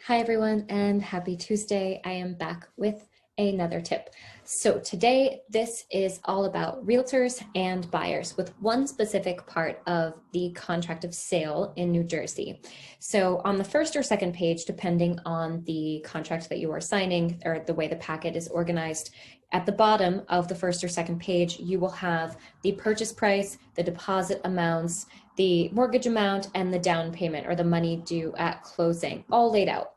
Hi everyone and happy Tuesday. I am back with another tip. So today this is all about realtors and buyers with one specific part of the contract of sale in New Jersey. So on the first or second page, depending on the contract that you are signing or the way the packet is organized, at the bottom of the first or second page, you will have the purchase price, the deposit amounts, the mortgage amount, and the down payment or the money due at closing, all laid out.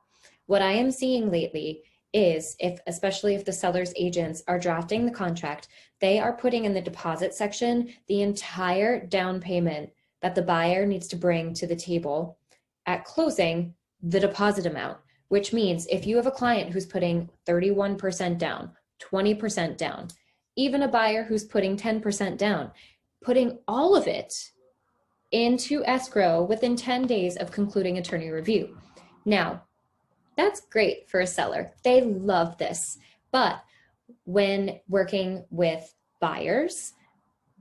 What I am seeing lately is especially if the seller's agents are drafting the contract, they are putting in the deposit section the entire down payment that the buyer needs to bring to the table at closing, the deposit amount, which means if you have a client who's putting 31% down, 20% down, even a buyer who's putting 10% down, putting all of it into escrow within 10 days of concluding attorney review. Now, that's great for a seller. They love this. But when working with buyers,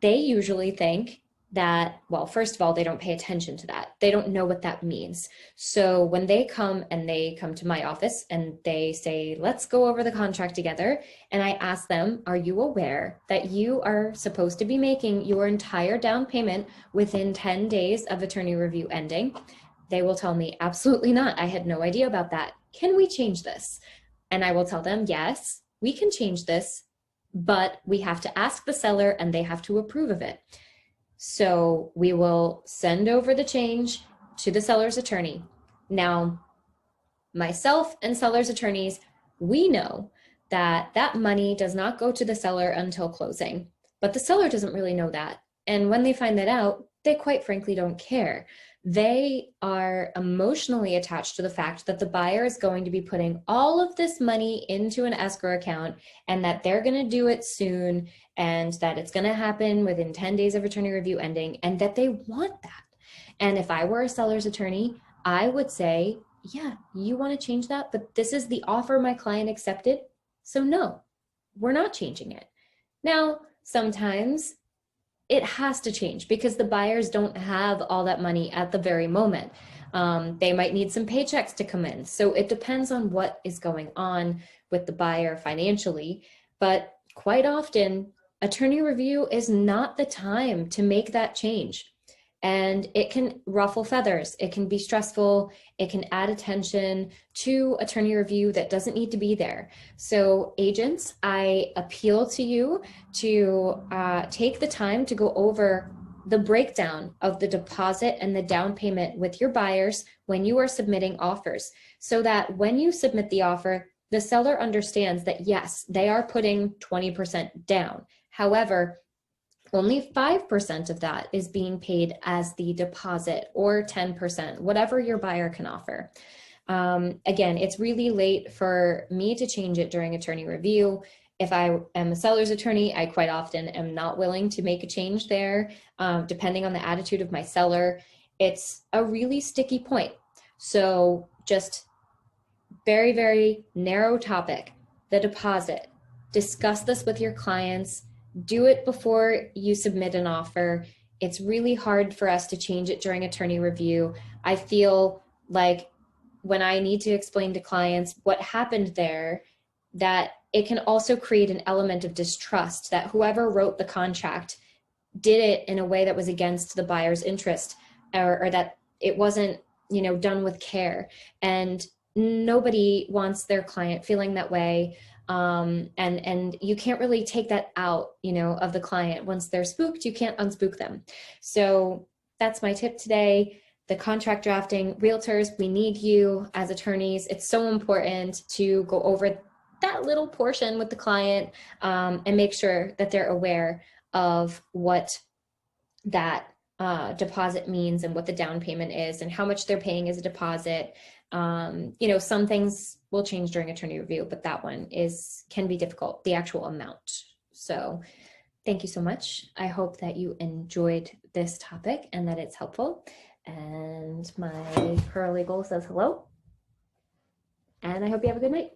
they usually think that, well, first of all, they don't pay attention to that. They don't know what that means. So when they come to my office and they say, let's go over the contract together, and I ask them, are you aware that you are supposed to be making your entire down payment within 10 days of attorney review ending? They will tell me, absolutely not. I had no idea about that. Can we change this? And I will tell them, yes, we can change this, but we have to ask the seller and they have to approve of it. So we will send over the change to the seller's attorney. Now, myself and seller's attorneys, we know that that money does not go to the seller until closing, but the seller doesn't really know that. And when they find that out, they quite frankly don't care. They are emotionally attached to the fact that the buyer is going to be putting all of this money into an escrow account and that they're going to do it soon and that it's going to happen within 10 days of attorney review ending and that they want that. And if I were a seller's attorney, I would say, yeah, you want to change that, but this is the offer my client accepted. So no, we're not changing it. Now, sometimes it has to change because the buyers don't have all that money at the very moment. They might need some paychecks to come in. So it depends on what is going on with the buyer financially. But quite often, attorney review is not the time to make that change. And it can ruffle feathers. It can be stressful. It can add attention to attorney review that doesn't need to be there. So agents, I appeal to you to take the time to go over the breakdown of the deposit and the down payment with your buyers when you are submitting offers, so that when you submit the offer, the seller understands that yes, they are putting 20% down. However, only 5% of that is being paid as the deposit, or 10%, whatever your buyer can offer. Again, it's really late for me to change it during attorney review. If I am a seller's attorney, I quite often am not willing to make a change there, depending on the attitude of my seller. It's a really sticky point. So just very, very narrow topic, the deposit. Discuss this with your clients. Do it before you submit an offer. It's really hard for us to change it during attorney review. I feel like when I need to explain to clients what happened there, that it can also create an element of distrust that whoever wrote the contract did it in a way that was against the buyer's interest, or that it wasn't, done with care. And nobody wants their client feeling that way. And you can't really take that out, of the client. Once they're spooked, you can't unspook them. So that's my tip today. The contract drafting, realtors, we need you as attorneys. It's so important to go over that little portion with the client, and make sure that they're aware of what that deposit means and what the down payment is and how much they're paying as a deposit. Some things will change during attorney review, but that one can be difficult, the actual amount. So thank you so much. I hope that you enjoyed this topic and that it's helpful. And my paralegal says hello. And I hope you have a good night.